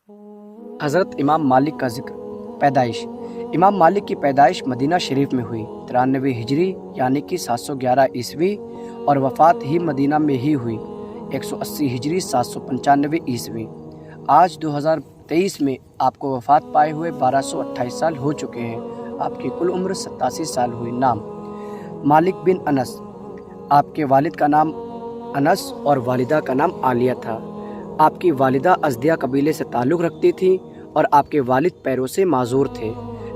हज़रत इमाम मालिक का ज़िक्र। पैदाइश। इमाम मालिक की पैदाइश मदीना शरीफ में हुई 93 हिजरी यानी कि 711 ईस्वी और वफ़ात ही मदीना में ही हुई 180 हिजरी 795 ईस्वी। आज 2023 में आपको वफ़ात पाए हुए 1228 साल हो चुके हैं। आपकी कुल उम्र 87 साल हुई। नाम मालिक बिन अनस। आपके वालिद का नाम अनस और वालिदा का नाम आलिया था। आपकी वालिदा अज़दिया कबीले से ताल्लुक़ रखती थी और आपके वालिद पैरों से माजूर थे,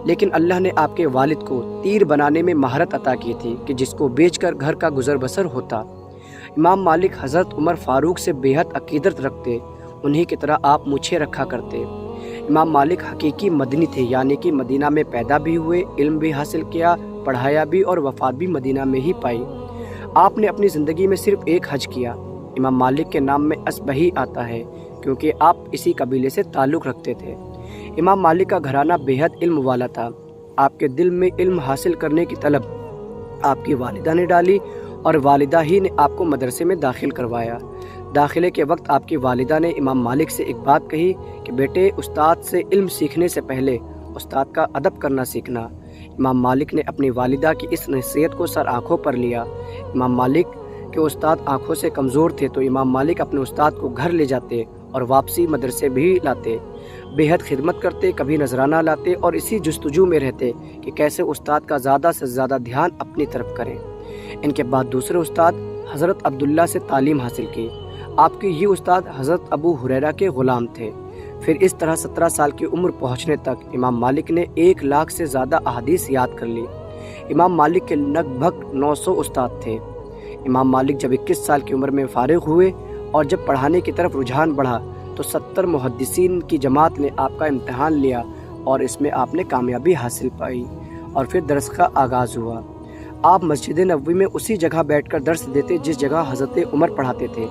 लेकिन अल्लाह ने आपके वालिद को तीर बनाने में महारत अता की थी कि जिसको बेचकर घर का गुजर बसर होता। इमाम मालिक हज़रत उमर फ़ारूक से बेहद अकीदत रखते, उन्हीं की तरह आप मूछें रखा करते। इमाम मालिक हकीकी मदनी थे, यानी कि मदीना में पैदा भी हुए, इल्म भी हासिल किया, पढ़ाया भी और वफ़ात भी मदीना में ही पाई। आपने अपनी ज़िंदगी में सिर्फ़ एक हज किया। इमाम मालिक के नाम में असबही आता है क्योंकि आप इसी कबीले से ताल्लुक़ रखते थे। इमाम मालिक का घराना बेहद इल्म वाला था। आपके दिल में इल्म हासिल करने की तलब आपकी वालिदा ने डाली और वालिदा ही ने आपको मदरसे में दाखिल करवाया। दाखिले के वक्त आपकी वालिदा ने इमाम मालिक से एक बात कही कि बेटे, उस्ताद से इल्म सीखने से पहले उस्ताद का अदब करना सीखना। इमाम मालिक ने अपनी वालिदा की इस नसीहत को सर आँखों पर लिया। इमाम मालिक के उस्ताद आँखों से कमज़ोर थे तो इमाम मालिक अपने उस्ताद को घर ले जाते और वापसी मदरसे भी लाते। बेहद खिदमत करते, कभी नजराना लाते और इसी जुस्तजू में रहते कि कैसे उस्ताद का ज़्यादा से ज़्यादा ध्यान अपनी तरफ करें। इनके बाद दूसरे उस्ताद हज़रत अब्दुल्ला से तालीम हासिल की। आपके ये उस्ताद हज़रत अबू हुरैरा के ग़ुलाम थे। फिर इस तरह 17 साल की उम्र पहुँचने तक इमाम मालिक ने 1 लाख से ज़्यादा अहादीस याद कर ली। इमाम मालिक के लगभग 900 उस्ताद थे। इमाम मालिक जब 21 साल की उम्र में फारिग हुए और जब पढ़ाने की तरफ रुझान बढ़ा तो 70 मुहद्दिसीन की जमात ने आपका इम्तिहान लिया और इसमें आपने कामयाबी हासिल पाई और फिर दर्स का आगाज़ हुआ। आप मस्जिद नबवी में उसी जगह बैठकर दर्स देते जिस जगह हज़रत उमर पढ़ाते थे।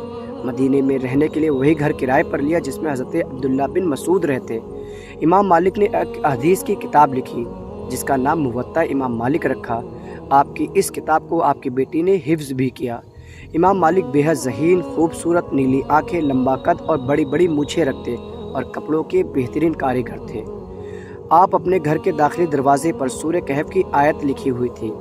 मदीने में रहने के लिए वही घर किराए पर लिया जिसमें हज़रत अब्दुल्ला बिन मसूद रहते। इमाम मालिक ने एक हदीस की किताब लिखी जिसका नाम मुवत्ता इमाम मालिक रखा। आपकी इस किताब को आपकी बेटी ने हिफ्ज़ भी किया। इमाम मालिक बेहद ज़हीन, खूबसूरत, नीली आंखें, लंबा कद और बड़ी बड़ी मूछें रखते और कपड़ों के बेहतरीन कारीगर थे। आप अपने घर के दाखिली दरवाजे पर सूरह कहफ की आयत लिखी हुई थी,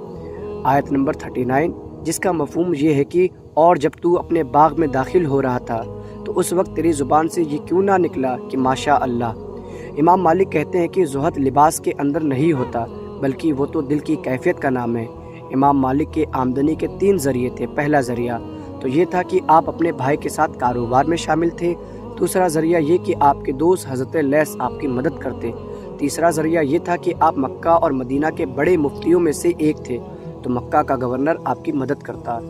आयत नंबर 39, जिसका मफहूम ये है कि और जब तू अपने बाग में दाखिल हो रहा था तो उस वक्त तेरी ज़ुबान से ये क्यों ना निकला कि माशा अल्लाह। इमाम मालिक कहते हैं कि ज़ुहद लिबास के अंदर नहीं होता बल्कि वो तो दिल की कैफियत का नाम है। इमाम मालिक के आमदनी के 3 ज़रिए थे। पहला ज़रिया तो ये था कि आप अपने भाई के साथ कारोबार में शामिल थे। दूसरा ज़रिया ये कि आपके दोस्त हज़रत लैस आपकी मदद करते। तीसरा ज़रिया ये था कि आप मक्का और मदीना के बड़े मुफ्तियों में से एक थे तो मक्का का गवर्नर आपकी मदद करता।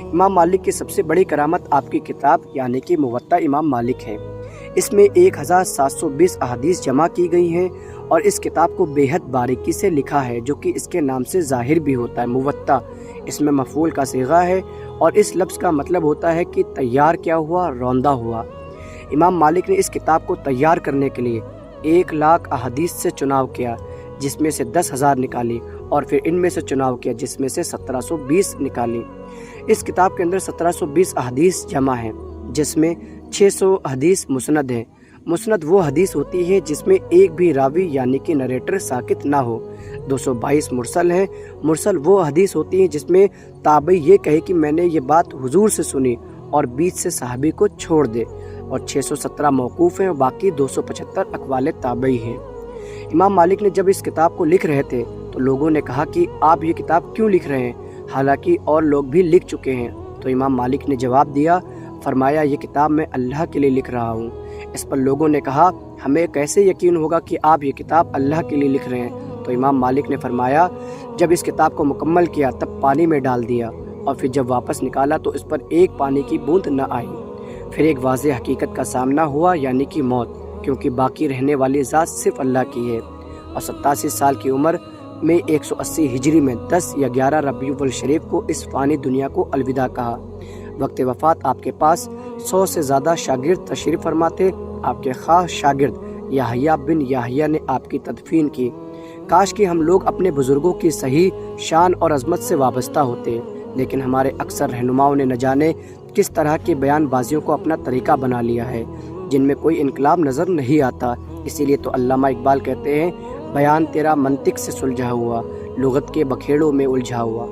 इमाम मालिक की सबसे बड़ी करामत आपकी किताब यानी कि मुवत्ता इमाम मालिक है। इसमें 1720 अहादीस जमा की गई हैं और इस किताब को बेहद बारीकी से लिखा है जो कि इसके नाम से ज़ाहिर भी होता है। मुवत्ता इसमें मफ़ूल का सीगा है और इस लफ्ज़ का मतलब होता है कि तैयार क्या हुआ, रौंदा हुआ। इमाम मालिक ने इस किताब को तैयार करने के लिए 1 लाख अहादीस से चुनाव किया जिसमें से 10,000 निकाली और फिर इनमें से चुनाव किया जिसमें से 1720 निकाली। इस किताब के अंदर 1720 अहादीस जमा हैं जिसमें 600 हदीस मुसनद हैं। मुसनद वो हदीस होती है जिसमें एक भी रावी यानी कि नरेटर साकित ना हो। 222 मुरसल हैं। मुरसल वो हदीस होती है जिसमें ताबई ये कहे कि मैंने ये बात हुजूर से सुनी और बीच से सहाबी को छोड़ दे। और 617 मौकूफ़ हैं, बाकी 275 अक़वाल ताबई हैं। इमाम मालिक ने जब इस किताब को लिख रहे थे तो लोगों ने कहा कि आप ये किताब क्यों लिख रहे हैं, हालांकि और लोग भी लिख चुके हैं। तो इमाम मालिक ने जवाब दिया, फरमाया ये किताब मैं अल्लाह के लिए लिख रहा हूँ। इस पर लोगों ने कहा हमें कैसे यकीन होगा कि आप ये किताब अल्लाह के लिए लिख रहे हैं। तो इमाम मालिक ने फरमाया जब इस किताब को मुकम्मल किया तब पानी में डाल दिया और फिर जब वापस निकाला तो इस पर एक पानी की बूंद न आई। फिर एक वाज़ेह हकीकत का सामना हुआ यानी कि मौत, क्योंकि बाकी रहने वाली ज़ात सिर्फ अल्लाह की है। और 87 साल की उम्र में 180 हिजरी में 10 या 11 रबीउल शरीफ को इस फ़ानी दुनिया को अलविदा कहा। वक्त वफ़ात आपके पास 100 से ज़्यादा शागिर्द तशरीफ़ फरमा थे। आपके ख़ास शागिर्द याहिया बिन याहिया ने आपकी तदफीन की। काश कि हम लोग अपने बुज़ुर्गों की सही शान और अज़मत से वाबस्ता होते, लेकिन हमारे अक्सर रहनुमाओं ने न जाने किस तरह की बयानबाजियों को अपना तरीका बना लिया है। جن میں کوئی انقلاب نظر نہیں آتا۔ اسی لیے تو علامہ اقبال کہتے ہیں بیان تیرا منطق سے سلجھا ہوا، لغت کے بکھیڑوں میں الجھا ہوا۔